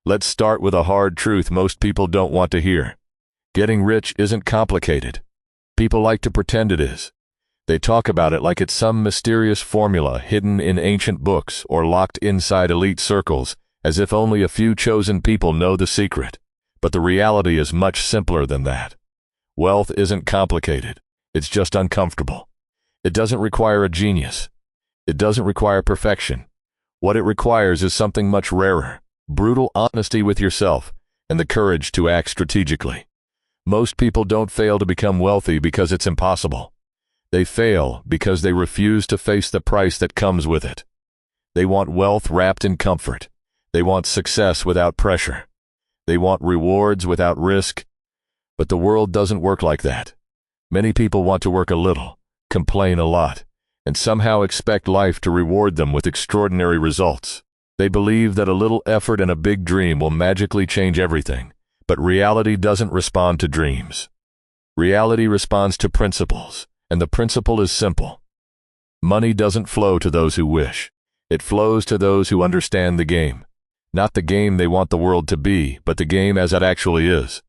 Let's start with a hard truth most people don't want to hear. Getting rich isn't complicated. People like to pretend it is. They talk about it like it's some mysterious formula hidden in ancient books or locked inside elite circles, as if only a few chosen people know the secret. But the reality is much simpler than that. Wealth isn't complicated. It's just uncomfortable. It doesn't require a genius. It doesn't require perfection. What it requires is something much rarer: brutal honesty with yourself and the courage to act strategically. Most people don't fail to become wealthy because it's impossible. They fail because they refuse to face the price that comes with it. They want wealth wrapped in comfort. They want success without pressure. They want rewards without risk. But the world doesn't work like that. Many people want to work a little, complain a lot, and somehow expect life to reward them with extraordinary results. They believe that a little effort and a big dream will magically change everything, but reality doesn't respond to dreams. Reality responds to principles, and the principle is simple. Money doesn't flow to those who wish. It flows to those who understand the game. Not the game they want the world to be, but the game as it actually is.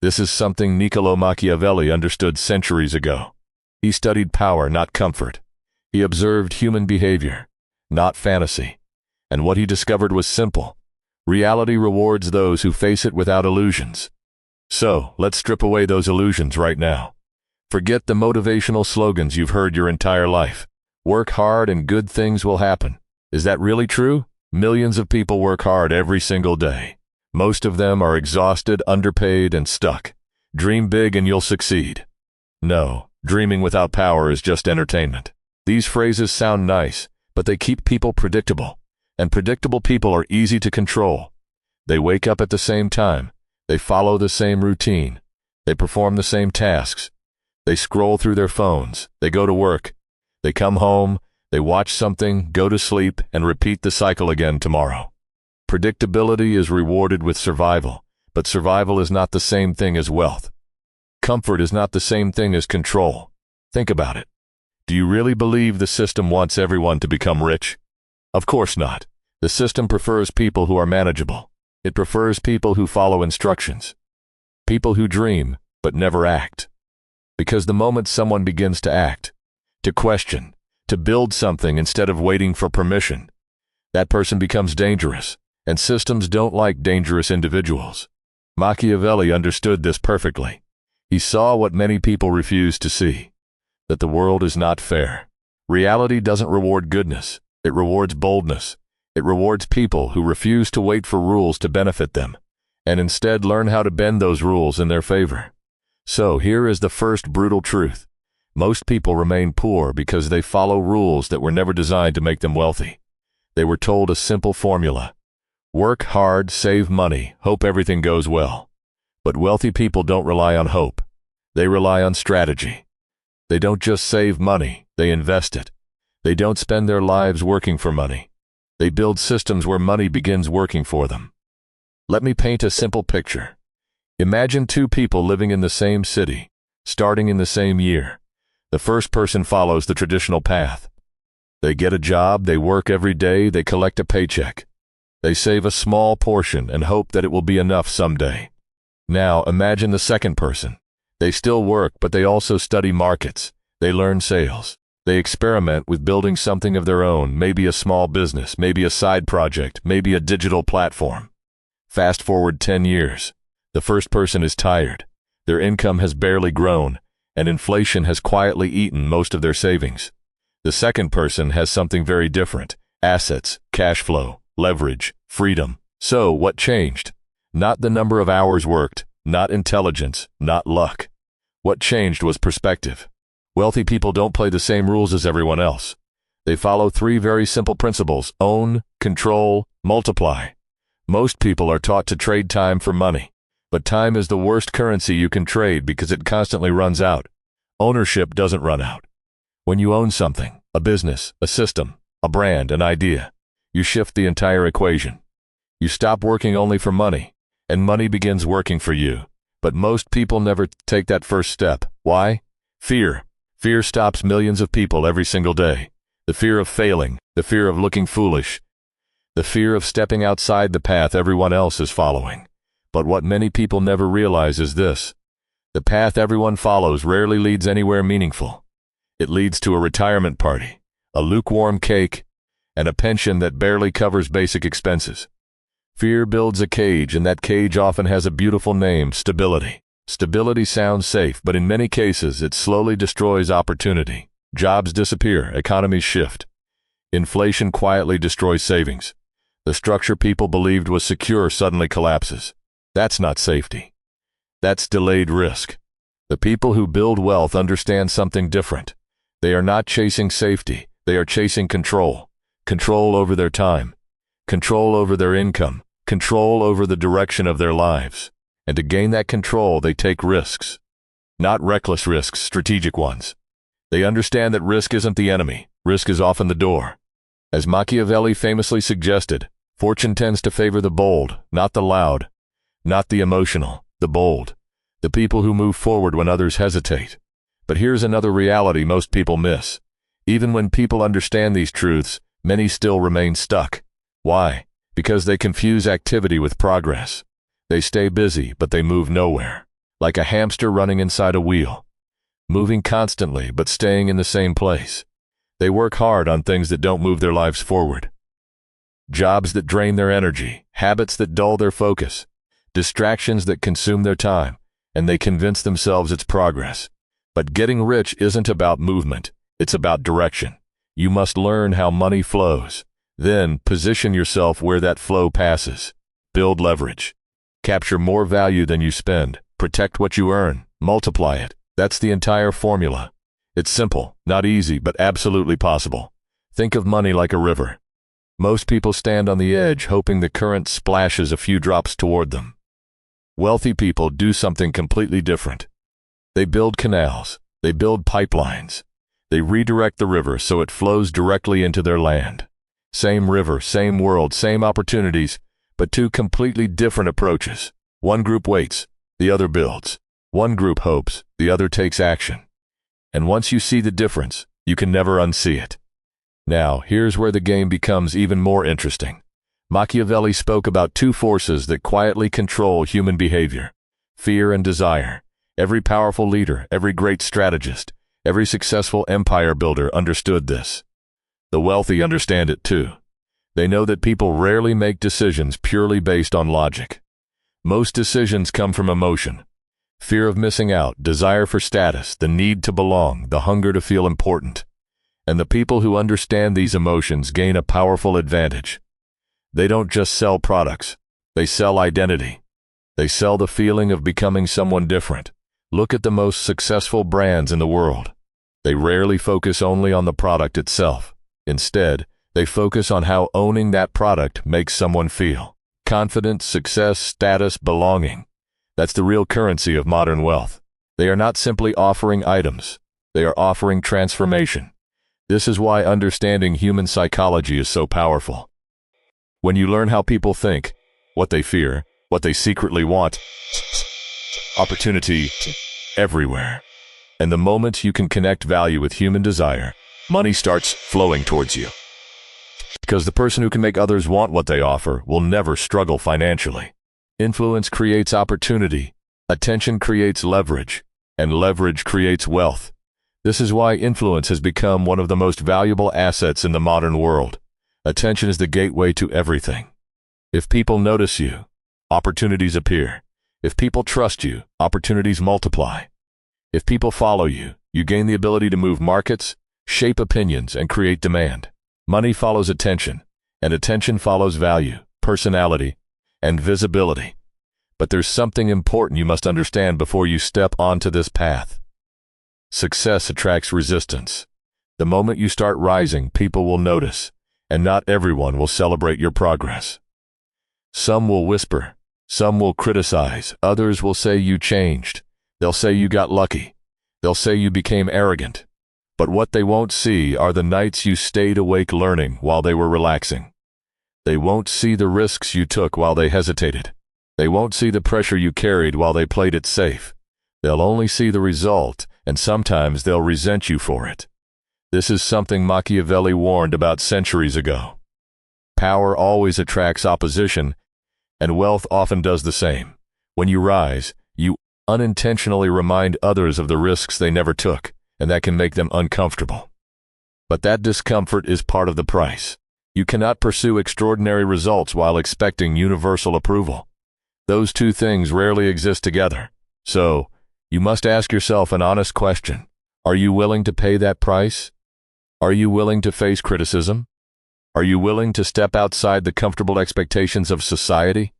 This is something Niccolo Machiavelli understood centuries ago. He studied power, not comfort. He observed human behavior, not fantasy. And what he discovered was simple. Reality rewards those who face it without illusions. So, let's strip away those illusions right now. Forget the motivational slogans you've heard your entire life. Work hard and good things will happen. Is that really true? Millions of people work hard every single day. Most of them are exhausted, underpaid, and stuck. Dream big and you'll succeed. No, dreaming without power is just entertainment. These phrases sound nice, but they keep people predictable. And predictable people are easy to control. They wake up at the same time. They follow the same routine. They perform the same tasks. They scroll through their phones. They go to work. They come home. They watch something, go to sleep, and repeat the cycle again tomorrow. Predictability is rewarded with survival, but survival is not the same thing as wealth. Comfort is not the same thing as control. Think about it. Do you really believe the system wants everyone to become rich? Of course not. The system prefers people who are manageable. It prefers people who follow instructions. People who dream, but never act. Because the moment someone begins to act, to question, to build something instead of waiting for permission, that person becomes dangerous, and systems don't like dangerous individuals. Machiavelli understood this perfectly. He saw what many people refuse to see, that the world is not fair. Reality doesn't reward goodness. It rewards boldness. It rewards people who refuse to wait for rules to benefit them, and instead learn how to bend those rules in their favor. So here is the first brutal truth. Most people remain poor because they follow rules that were never designed to make them wealthy. They were told a simple formula: work hard, save money, hope everything goes well. But wealthy people don't rely on hope. They rely on strategy. They don't just save money, they invest it. They don't spend their lives working for money. They build systems where money begins working for them. Let me paint a simple picture. Imagine two people living in the same city, starting in the same year. The first person follows the traditional path. They get a job, they work every day, they collect a paycheck. They save a small portion and hope that it will be enough someday. Now imagine the second person. They still work, but they also study markets. They learn sales. They experiment with building something of their own, maybe a small business, maybe a side project, maybe a digital platform. Fast forward 10 years. The first person is tired. Their income has barely grown, and inflation has quietly eaten most of their savings. The second person has something very different: assets, cash flow, leverage, freedom. So what changed? Not the number of hours worked, not intelligence, not luck. What changed was perspective. Wealthy people don't play the same rules as everyone else. They follow three very simple principles: own, control, multiply. Most people are taught to trade time for money. But time is the worst currency you can trade because it constantly runs out. Ownership doesn't run out. When you own something, a business, a system, a brand, an idea, you shift the entire equation. You stop working only for money, and money begins working for you. But most people never take that first step. Why? Fear. Fear stops millions of people every single day. The fear of failing, the fear of looking foolish, The fear of stepping outside the path everyone else is following. But what many people never realize is this: the path everyone follows rarely leads anywhere meaningful. It leads to a retirement party, a lukewarm cake, and a pension that barely covers basic expenses. Fear builds a cage, and that cage often has a beautiful name: stability. Stability sounds safe, but in many cases it slowly destroys opportunity. Jobs disappear, economies shift. Inflation quietly destroys savings. The structure people believed was secure suddenly collapses. That's not safety. That's delayed risk. The people who build wealth understand something different. They are not chasing safety, they are chasing control. Control over their time, control over their income, control over the direction of their lives. And to gain that control, they take risks. Not reckless risks, strategic ones. They understand that risk isn't the enemy, risk is often the door. As Machiavelli famously suggested, fortune tends to favor the bold, not the loud, not the emotional, the bold, the people who move forward when others hesitate. But here's another reality most people miss. Even when people understand these truths, many still remain stuck. Why? Because they confuse activity with progress. They stay busy, but they move nowhere. Like a hamster running inside a wheel. Moving constantly, but staying in the same place. They work hard on things that don't move their lives forward. Jobs that drain their energy, habits that dull their focus, distractions that consume their time, and they convince themselves it's progress. But getting rich isn't about movement, it's about direction. You must learn how money flows. Then position yourself where that flow passes. Build leverage. Capture more value than you spend. Protect what you earn. Multiply it. That's the entire formula. It's simple, not easy, but absolutely possible. Think of money like a river. Most people stand on the edge hoping the current splashes a few drops toward them. Wealthy people do something completely different. They build canals. They build pipelines. They redirect the river so it flows directly into their land. Same river, same world, same opportunities, but two completely different approaches. One group waits, the other builds. One group hopes, the other takes action. And once you see the difference, you can never unsee it. Now, here's where the game becomes even more interesting. Machiavelli spoke about two forces that quietly control human behavior: fear and desire. Every powerful leader, every great strategist, every successful empire builder understood this. The wealthy understand it too. They know that people rarely make decisions purely based on logic. Most decisions come from emotion. Fear of missing out, desire for status, the need to belong, the hunger to feel important. And the people who understand these emotions gain a powerful advantage. They don't just sell products, they sell identity. They sell the feeling of becoming someone different. Look at the most successful brands in the world. They rarely focus only on the product itself. Instead, they focus on how owning that product makes someone feel. Confidence, success, status, belonging. That's the real currency of modern wealth. They are not simply offering items. They are offering transformation. This is why understanding human psychology is so powerful. When you learn how people think, what they fear, what they secretly want, opportunity everywhere. And the moment you can connect value with human desire, money starts flowing towards you. Because the person who can make others want what they offer will never struggle financially. Influence creates opportunity, attention creates leverage, and leverage creates wealth. This is why influence has become one of the most valuable assets in the modern world. Attention is the gateway to everything. If people notice you, opportunities appear. If people trust you, opportunities multiply. If people follow you, you gain the ability to move markets, shape opinions, and create demand. Money follows attention, and attention follows value, personality, and visibility. But there's something important you must understand before you step onto this path. Success attracts resistance. The moment you start rising, people will notice, and not everyone will celebrate your progress. Some will whisper, some will criticize, others will say you changed. They'll say you got lucky. They'll say you became arrogant. But what they won't see are the nights you stayed awake learning while they were relaxing. They won't see the risks you took while they hesitated. They won't see the pressure you carried while they played it safe. They'll only see the result, and sometimes they'll resent you for it. This is something Machiavelli warned about centuries ago. Power always attracts opposition, and wealth often does the same. When you rise, you unintentionally remind others of the risks they never took, and that can make them uncomfortable. But that discomfort is part of the price. You cannot pursue extraordinary results while expecting universal approval. Those two things rarely exist together. So, you must ask yourself an honest question. Are you willing to pay that price? Are you willing to face criticism? Are you willing to step outside the comfortable expectations of society?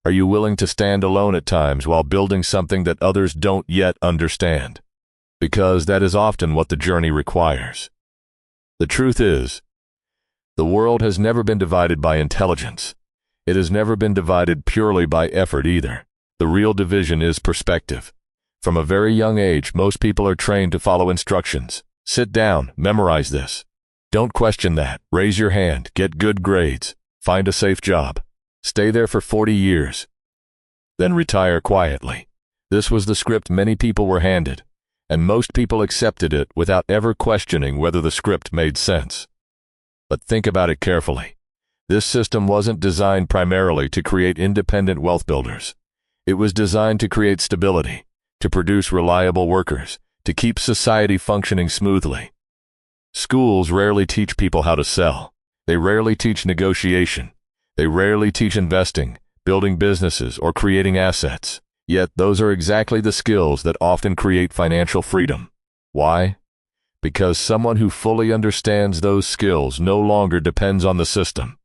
Are you willing to stand alone at times while building something that others don't yet understand? Because that is often what the journey requires. The truth is, the world has never been divided by intelligence. It has never been divided purely by effort either. The real division is perspective. From a very young age, most people are trained to follow instructions. Sit down, memorize this. Don't question that. Raise your hand, get good grades, find a safe job. Stay there for 40 years. Then retire quietly. This was the script many people were handed, and most people accepted it without ever questioning whether the script made sense. But think about it carefully. This system wasn't designed primarily to create independent wealth builders. It was designed to create stability, to produce reliable workers, to keep society functioning smoothly. Schools rarely teach people how to sell. They rarely teach negotiation. They rarely teach investing, building businesses, or creating assets. Yet those are exactly the skills that often create financial freedom. Why? Because someone who fully understands those skills no longer depends on the system.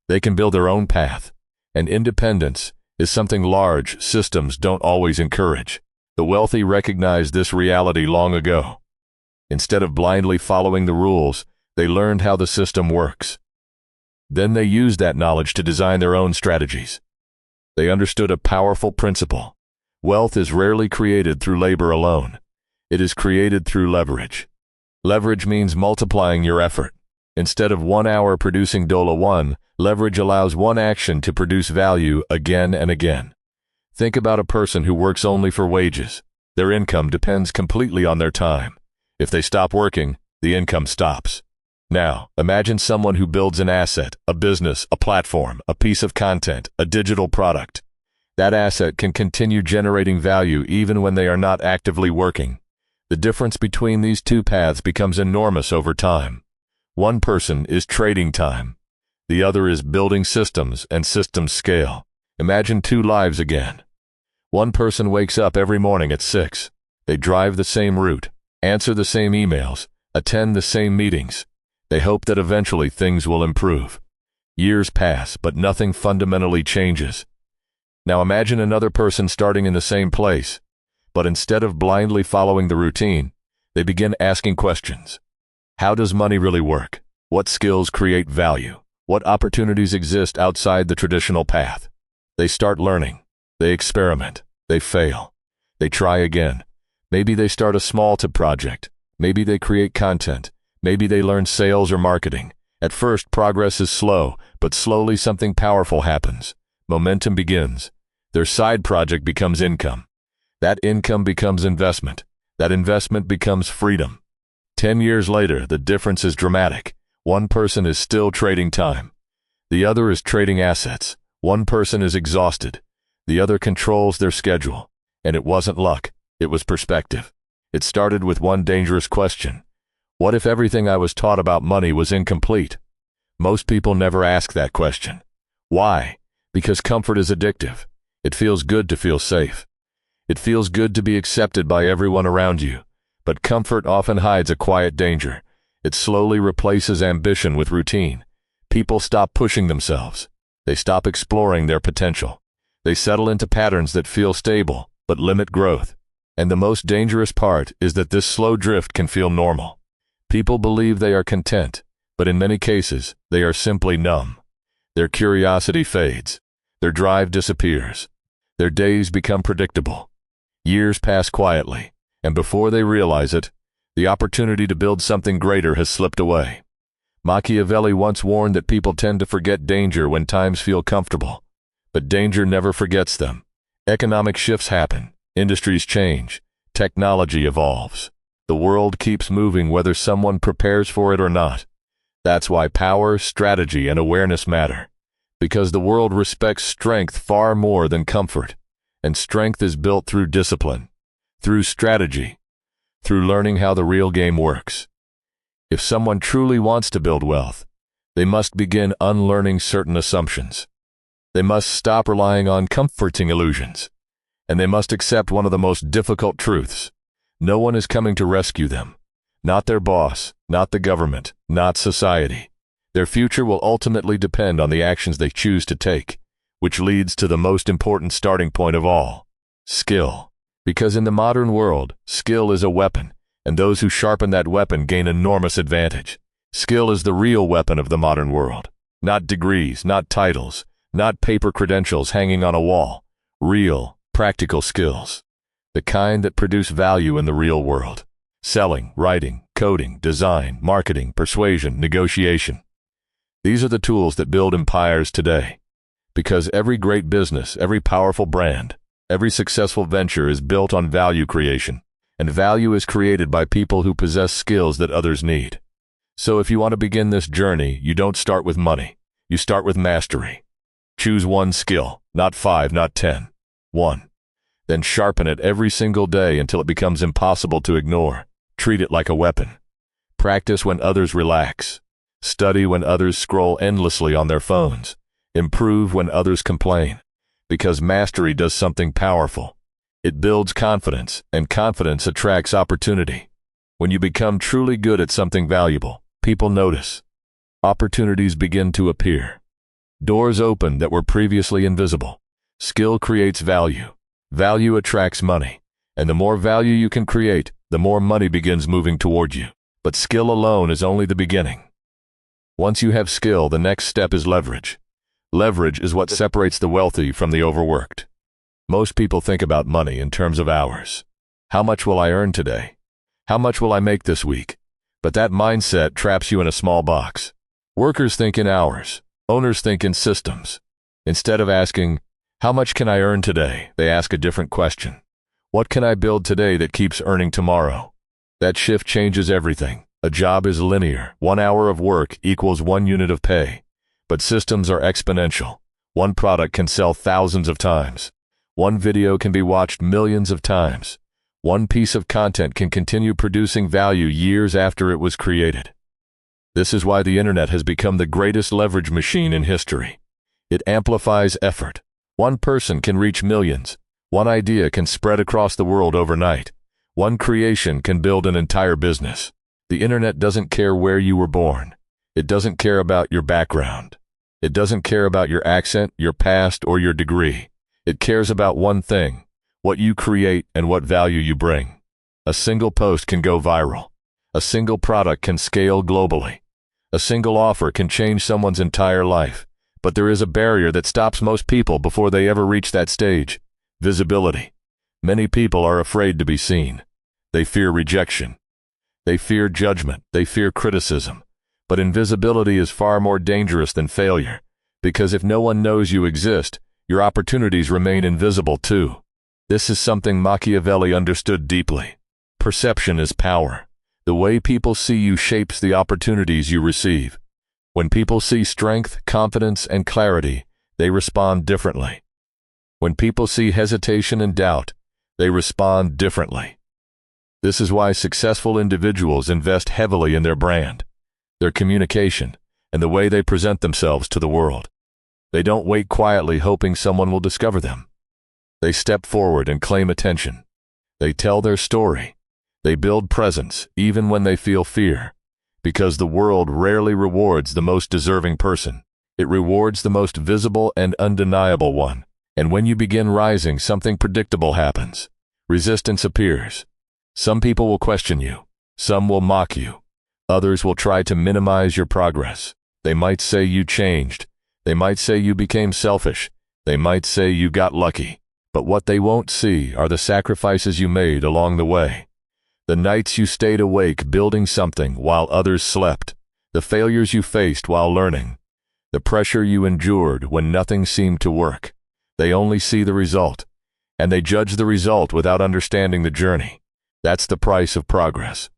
They can build their own path, and independence is something large systems don't always encourage. The wealthy recognized this reality long ago. Instead of blindly following the rules, they learned how the system works. Then they used that knowledge to design their own strategies. They understood a powerful principle. Wealth is rarely created through labor alone. It is created through leverage. Leverage means multiplying your effort. Instead of 1 hour producing $1, leverage allows one action to produce value again and again. Think about a person who works only for wages. Their income depends completely on their time. If they stop working, the income stops. Now, imagine someone who builds an asset, a business, a platform, a piece of content, a digital product. That asset can continue generating value even when they are not actively working. The difference between these two paths becomes enormous over time. One person is trading time. The other is building systems and systems scale. Imagine two lives again. One person wakes up every morning at 6. They drive the same route, answer the same emails, attend the same meetings. They hope that eventually things will improve. Years pass, but nothing fundamentally changes. Now imagine another person starting in the same place, but instead of blindly following the routine, they begin asking questions. How does money really work? What skills create value? What opportunities exist outside the traditional path? They start learning. They experiment. They fail. They try again. Maybe they start a small project. Maybe they create content. Maybe they learn sales or marketing. At first, progress is slow, but slowly something powerful happens. Momentum begins. Their side project becomes income. That income becomes investment. That investment becomes freedom. 10 years later, the difference is dramatic. One person is still trading time. The other is trading assets. One person is exhausted. The other controls their schedule. And it wasn't luck. It was perspective. It started with one dangerous question. What if everything I was taught about money was incomplete? Most people never ask that question. Why? Because comfort is addictive. It feels good to feel safe. It feels good to be accepted by everyone around you. But comfort often hides a quiet danger. It slowly replaces ambition with routine. People stop pushing themselves. They stop exploring their potential. They settle into patterns that feel stable, but limit growth. And the most dangerous part is that this slow drift can feel normal. People believe they are content, but in many cases, they are simply numb. Their curiosity fades. Their drive disappears. Their days become predictable. Years pass quietly, and before they realize it, the opportunity to build something greater has slipped away. Machiavelli once warned that people tend to forget danger when times feel comfortable, but danger never forgets them. Economic shifts happen, industries change, technology evolves. The world keeps moving whether someone prepares for it or not. That's why power, strategy, and awareness matter. Because the world respects strength far more than comfort. And strength is built through discipline, through strategy, through learning how the real game works. If someone truly wants to build wealth, they must begin unlearning certain assumptions. They must stop relying on comforting illusions. And they must accept one of the most difficult truths. No one is coming to rescue them. Not their boss, not the government, not society. Their future will ultimately depend on the actions they choose to take, which leads to the most important starting point of all, skill. Because in the modern world, skill is a weapon, and those who sharpen that weapon gain enormous advantage. Skill is the real weapon of the modern world. Not degrees, not titles, not paper credentials hanging on a wall. Real, practical skills. The kind that produce value in the real world. Selling, writing, coding, design, marketing, persuasion, negotiation. These are the tools that build empires today. Because every great business, every powerful brand, every successful venture is built on value creation. And value is created by people who possess skills that others need. So if you want to begin this journey, you don't start with money. You start with mastery. Choose one skill, not 5, not 10. One. Then sharpen it every single day until it becomes impossible to ignore. Treat it like a weapon. Practice when others relax. Study when others scroll endlessly on their phones. Improve when others complain. Because mastery does something powerful. It builds confidence, and confidence attracts opportunity. When you become truly good at something valuable, people notice. Opportunities begin to appear. Doors open that were previously invisible. Skill creates value. Value attracts money. And the more value you can create, the more money begins moving toward you. But skill alone is only the beginning. Once you have skill, the next step is leverage. Leverage is what separates the wealthy from the overworked. Most people think about money in terms of hours. How much will I earn today? How much will I make this week? But that mindset traps you in a small box. Workers think in hours. Owners think in systems. Instead of asking, how much can I earn today? They ask a different question. What can I build today that keeps earning tomorrow? That shift changes everything. A job is linear. 1 hour of work equals 1 unit of pay. But systems are exponential. One product can sell thousands of times. One video can be watched millions of times. One piece of content can continue producing value years after it was created. This is why the internet has become the greatest leverage machine in history. It amplifies effort. One person can reach millions. One idea can spread across the world overnight. One creation can build an entire business. The internet doesn't care where you were born. It doesn't care about your background. It doesn't care about your accent, your past, or your degree. It cares about one thing: what you create and what value you bring. A single post can go viral. A single product can scale globally. A single offer can change someone's entire life. But there is a barrier that stops most people before they ever reach that stage: visibility. Many people are afraid to be seen. They fear rejection. They fear judgment. They fear criticism. But invisibility is far more dangerous than failure, because if no one knows you exist, your opportunities remain invisible too. This is something Machiavelli understood deeply. Perception is power. The way people see you shapes the opportunities you receive. When people see strength, confidence, and clarity, they respond differently. When people see hesitation and doubt, they respond differently. This is why successful individuals invest heavily in their brand, their communication, and the way they present themselves to the world. They don't wait quietly hoping someone will discover them. They step forward and claim attention. They tell their story. They build presence even when they feel fear. Because the world rarely rewards the most deserving person. It rewards the most visible and undeniable one. And when you begin rising, something predictable happens. Resistance appears. Some people will question you. Some will mock you. Others will try to minimize your progress. They might say you changed. They might say you became selfish. They might say you got lucky. But what they won't see are the sacrifices you made along the way. The nights you stayed awake building something while others slept. The failures you faced while learning. The pressure you endured when nothing seemed to work. They only see the result. And they judge the result without understanding the journey. That's the price of progress.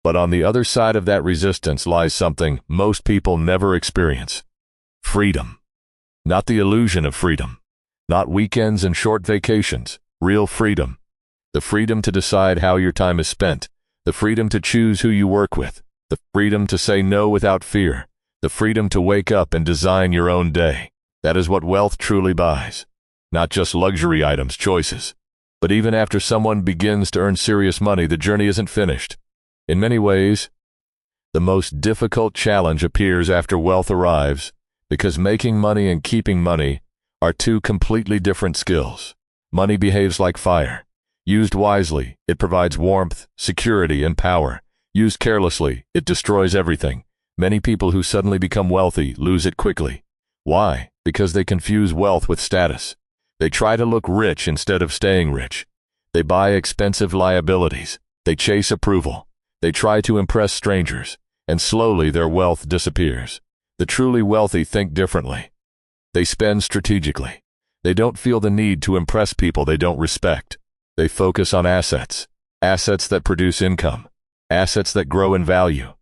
But on the other side of that resistance lies something most people never experience: freedom. Not the illusion of freedom. Not weekends and short vacations. Real freedom. The freedom to decide how your time is spent. The freedom to choose who you work with. The freedom to say no without fear. The freedom to wake up and design your own day. That is what wealth truly buys. Not just luxury items, choices. But even after someone begins to earn serious money, the journey isn't finished. In many ways, the most difficult challenge appears after wealth arrives, because making money and keeping money are two completely different skills. Money behaves like fire. Used wisely, it provides warmth, security, and power. Used carelessly, it destroys everything. Many people who suddenly become wealthy lose it quickly. Why? Because they confuse wealth with status. They try to look rich instead of staying rich. They buy expensive liabilities. They chase approval. They try to impress strangers, and slowly their wealth disappears. The truly wealthy think differently. They spend strategically. They don't feel the need to impress people they don't respect. They focus on assets. Assets that produce income. Assets that grow in value.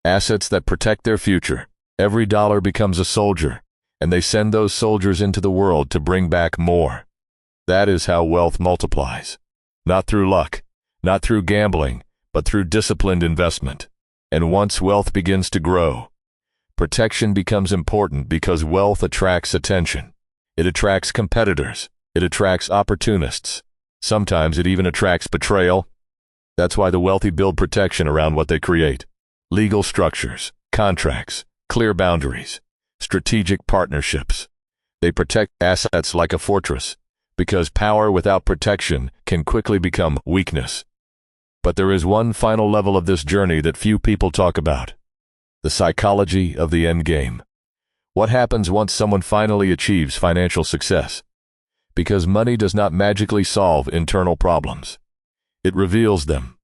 Assets that protect their future. Every dollar becomes a soldier, and they send those soldiers into the world to bring back more. That is how wealth multiplies. Not through luck, not through gambling, but through disciplined investment. And once wealth begins to grow, protection becomes important because wealth attracts attention. It attracts competitors. It attracts opportunists. Sometimes it even attracts betrayal. That's why the wealthy build protection around what they create. Legal structures, contracts, clear boundaries, strategic partnerships. They protect assets like a fortress, because power without protection can quickly become weakness. But there is one final level of this journey that few people talk about: the psychology of the end game. What happens once someone finally achieves financial success? Because money does not magically solve internal problems. It reveals them.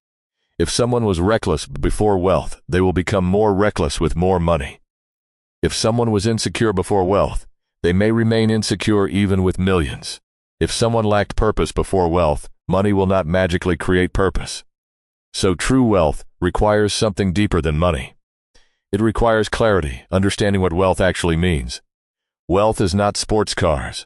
If someone was reckless before wealth, they will become more reckless with more money. If someone was insecure before wealth, they may remain insecure even with millions. If someone lacked purpose before wealth, money will not magically create purpose. So true wealth requires something deeper than money. It requires clarity, understanding what wealth actually means. Wealth is not sports cars.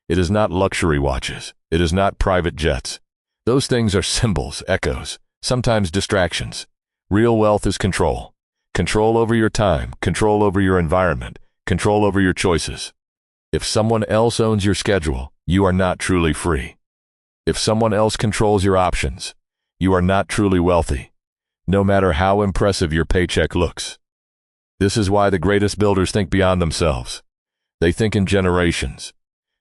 It is not luxury watches. It is not private jets. Those things are symbols, echoes, sometimes distractions. Real wealth is control. Control over your time, control over your environment, control over your choices. If someone else owns your schedule, you are not truly free. If someone else controls your options, you are not truly wealthy, no matter how impressive your paycheck looks. This is why the greatest builders think beyond themselves. They think in generations.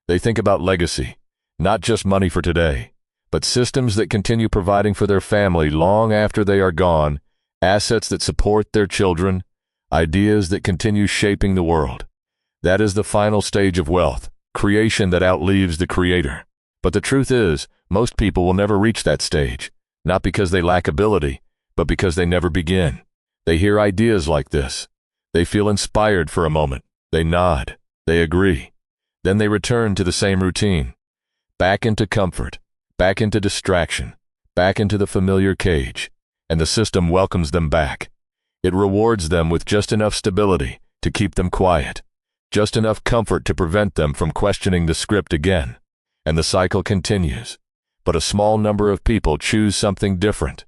They think about legacy, not just money for today, but systems that continue providing for their family long after they are gone, assets that support their children, ideas that continue shaping the world. That is the final stage of wealth, creation that outlives the creator. But the truth is, most people will never reach that stage, not because they lack ability, but because they never begin. They hear ideas like this. They feel inspired for a moment. They nod. They agree. Then they return to the same routine. Back into comfort. Back into distraction. Back into the familiar cage. And the system welcomes them back. It rewards them with just enough stability to keep them quiet. Just enough comfort to prevent them from questioning the script again. And the cycle continues. But a small number of people choose something different.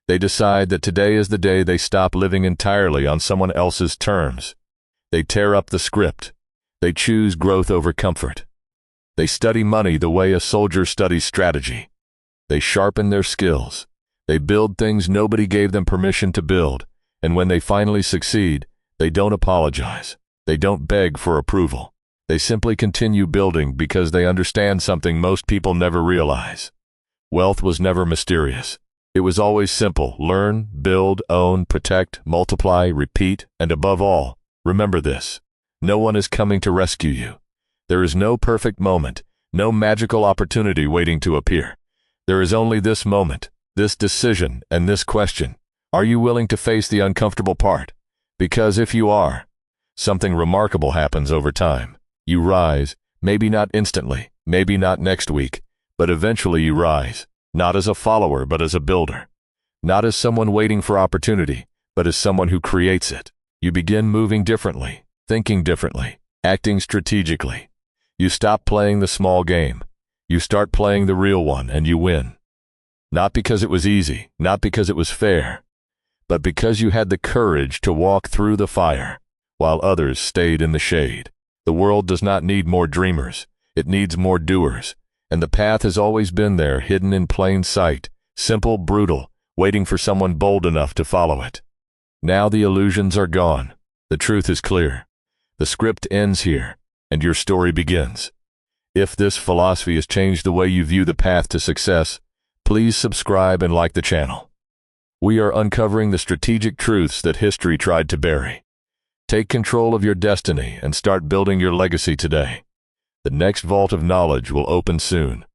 They decide that today is the day they stop living entirely on someone else's terms. They tear up the script. They choose growth over comfort. They study money the way a soldier studies strategy. They sharpen their skills. They build things nobody gave them permission to build. And when they finally succeed, they don't apologize. They don't beg for approval. They simply continue building because they understand something most people never realize. Wealth was never mysterious. It was always simple: learn, build, own, protect, multiply, repeat, and above all, remember this: no one is coming to rescue you. There is no perfect moment, no magical opportunity waiting to appear. There is only this moment, this decision, and this question: are you willing to face the uncomfortable part? Because if you are, something remarkable happens over time. You rise, maybe not instantly, maybe not next week, but eventually you rise. Not as a follower, but as a builder. not as someone waiting for opportunity, but as someone who creates it. You begin moving differently, thinking differently, acting strategically. You stop playing the small game. You start playing the real one, and you win. Not because it was easy, not because it was fair, but because you had the courage to walk through the fire, while others stayed in the shade. The world does not need more dreamers. It needs more doers. And the path has always been there, hidden in plain sight, simple, brutal, waiting for someone bold enough to follow it. Now the illusions are gone. The truth is clear. The script ends here, and your story begins. If this philosophy has changed the way you view the path to success, please subscribe and like the channel. We are uncovering the strategic truths that history tried to bury. Take control of your destiny and start building your legacy today. The next vault of knowledge will open soon.